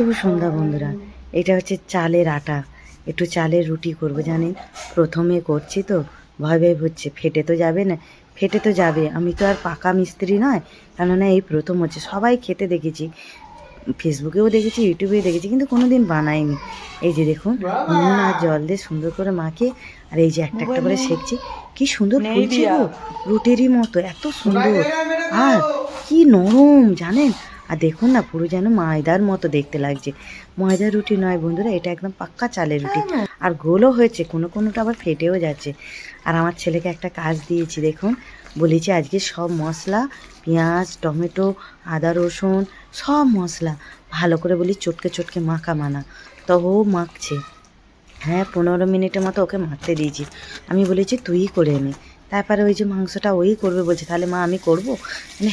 শুভ সন্ধ্যা বন্ধুরা। এটা হচ্ছে চালের আটা, একটু চালের রুটি করব জানেন। প্রথমে করছি তো ভয় ভয় হচ্ছে, ফেটে তো যাবে না। ফেটে তো যাবে, আমি তো আর পাকা মিস্ত্রি নয়, কেননা এই প্রথম হচ্ছে। সবাই খেতে দেখেছি, ফেসবুকেও দেখেছি, ইউটিউবেও দেখেছি, কিন্তু কোনো দিন বানাইনি। এই যে দেখুন, নুন আর জল দিয়ে সুন্দর করে মাখিয়ে, আর এই যে একটা একটা করে সেঁকছি। কি সুন্দর ফুলছে গো, রুটিরই মতো, এত সুন্দর আর কি নরম জানেন। আর দেখুন না, পুরো যেন ময়দার মতো দেখতে লাগছে। ময়দার রুটি নয় বন্ধুরা, এটা একদম পাক্কা চালের রুটি। আর গোলও হয়েছে, কোনো কোনোটা আবার ফেটেও যাচ্ছে। আর আমার ছেলেকে একটা কাজ দিয়েছি দেখুন, বলেছি আজকে সব মশলা, পেঁয়াজ, টমেটো, আদা, রসুন, সব মশলা ভালো করে বলি চটকে চটকে মাখা মানা। তবে ও মাখছে। হ্যাঁ, 15 মিনিটের মতো ওকে মাখতে দিয়েছি। আমি বলেছি তুই করে নে। তারপরে ওই যে মাংসটা ওই করবে বলছে, তাহলে মা আমি করবো?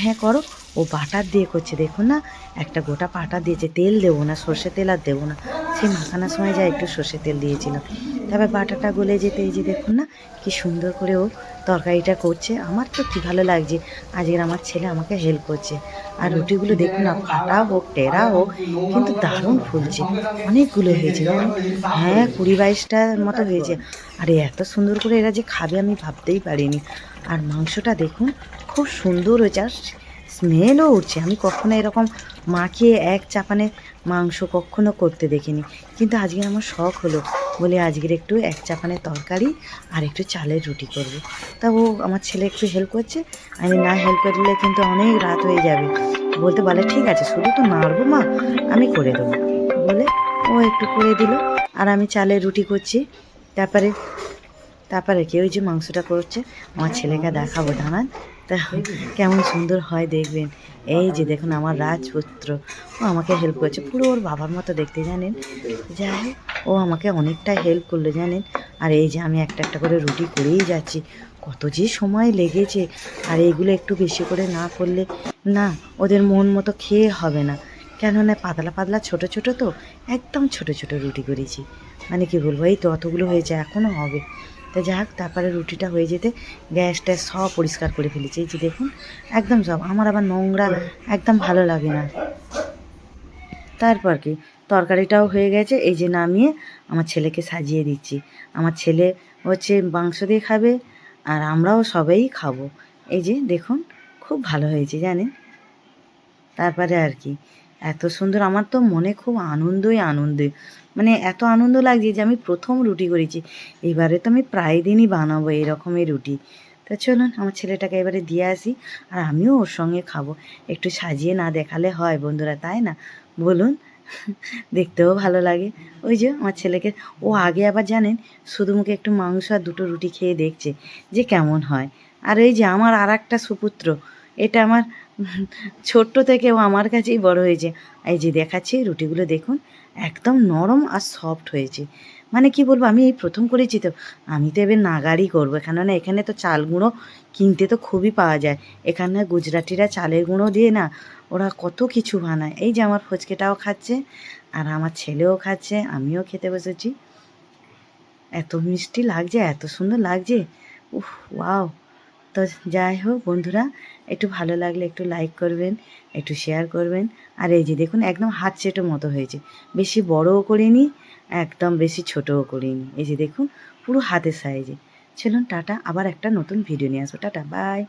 হ্যাঁ করো। ও বাটার দিয়ে করছে দেখুন না, একটা গোটা বাটার দিয়েছে। তেল দেবো না, সর্ষে তেল আর দেবো না। সেই মাখানোর সময় যা একটু সর্ষে তেল দিয়েছিলাম। তারপর বাটাটা গলে যেতে এই যে দেখুন না, কি সুন্দর করে ও তরকারিটা করছে। আমার তো কী ভালো লাগছে, আজকের আমার ছেলে আমাকে হেল্প করছে। আর রুটিগুলো দেখুন না, ফাটা হোক টেরা হোক, কিন্তু দারুণ ফুলছে। অনেকগুলো হয়েছে জানেন। হ্যাঁ, 20-22টার মতো হয়েছে। আর এত সুন্দর করে এরা যে খাবে আমি ভাবতেই পারিনি। আর মাংসটা দেখুন, খুব সুন্দর হয়েছে, আর স্মেলও উঠছে। আমি কখনো এরকম মাখিয়ে এক চাপানে মাংস কখনো করতে দেখিনি, কিন্তু আজকে আমার শখ হলো বলে আজকের একটু এক চাপানে তরকারি আর একটু চালের রুটি করব। তা ও আমার ছেলে একটু হেল্প করছে। আমি না হেল্প করলে কিন্তু অনেক রাত হয়ে যাবে। বলে ঠিক আছে, শুধু তো নাড়বো মা, আমি করে দেবো বলে ও একটু করে দিল। আর আমি চালের রুটি করছি। তারপরে তারপরে কি ওই যে মাংসটা করছে, আমার ছেলেকে দেখাবো দাঁড়ান। তা কেমন সুন্দর হয় দেখবেন। এই যে দেখুন আমার রাজপুত্র, ও আমাকে হেল্প করছে, পুরো ওর বাবার মতো দেখতে জানেন। যাই হোক, ও আমাকে অনেকটা হেল্প করলো জানেন। আর এই যে আমি একটা একটা করে রুটি করেই যাচ্ছি, কত যে সময় লেগেছে। আর এইগুলো একটু বেশি করে না করলে না, ওদের মন মতো খেয়ে হবে না। কেননা পাতলা পাতলা ছোট ছোট তো, একদম ছোট ছোট রুটি করেছি। মানে কি বলবো, এই তো অতগুলো হয়েছে, এখনও হবে। তা যাক, তারপরে রুটিটা হয়ে যেতে গ্যাস ট্যাস সব পরিষ্কার করে ফেলেছি। এই যে দেখুন, একদম সব। আমার আবার নোংরা একদম ভালো লাগে না। তারপর কি, তরকারিটাও হয়ে গেছে, এই যে নামিয়ে আমার ছেলেকে সাজিয়ে দিচ্ছি। আমার ছেলে হচ্ছে মাংস দিয়ে খাবে, আর আমরাও সবাই খাবো। এই যে দেখুন, খুব ভালো হয়েছে জানেন। তারপরে আর কি, এত সুন্দর, আমার তো মনে খুব আনন্দই আনন্দ। মানে এত আনন্দ লাগছে যে আমি প্রথম রুটি করেছি। এবারে তো আমি প্রায় দিনই বানাবো এরকমই রুটি। তা চলুন আমার ছেলেটাকে এবারে দিয়ে আসি, আর আমিও ওর সঙ্গে খাবো। একটু সাজিয়ে না দেখালে হয় বন্ধুরা, তাই না বলুন? দেখতেও ভালো লাগে। ওই যে আমার ছেলেকে, ও আগে আবার জানেন শুধু মুখে একটু মাংস আর দুটো রুটি খেয়ে দেখছে যে কেমন হয়। আর এই যে আমার আর একটা সুপুত্র, এটা আমার ছোট্ট থেকে ও আমার কাছেই বড় হয়েছে। এই যে দেখাচ্ছি রুটিগুলো দেখুন, একদম নরম আর সফট হয়েছে। মানে কি বলবো, আমি এই প্রথম করেছি তো, আমি তো এবার নাগাড়ই করবো। কেননা এখানে তো চাল গুঁড়ো কিনতে তো খুবই পাওয়া যায়। এখানে গুজরাটিরা চালের গুঁড়ো দিয়ে না, ওরা কত কিছু বানায়। এই যে আমার ফচকেটাও খাচ্ছে, আর আমার ছেলেও খাচ্ছে, আমিও খেতে বসেছি। এত মিষ্টি লাগছে, এত সুন্দর লাগছে, উফ ওয়াও। তো যাই হোক বন্ধুরা, একটু ভালো লাগলে একটু লাইক করবেন, একটু শেয়ার করবেন। আর এই যে দেখুন, একদম হাত চেটো মতো হয়েছে। বেশি বড়ও করিনি, একদম বেশি ছোটও করিনি। এই যে দেখুন, পুরো হাতের সাইজে। চলুন টাটা, আবার একটা নতুন ভিডিও নিয়ে আসবো। Tata, by.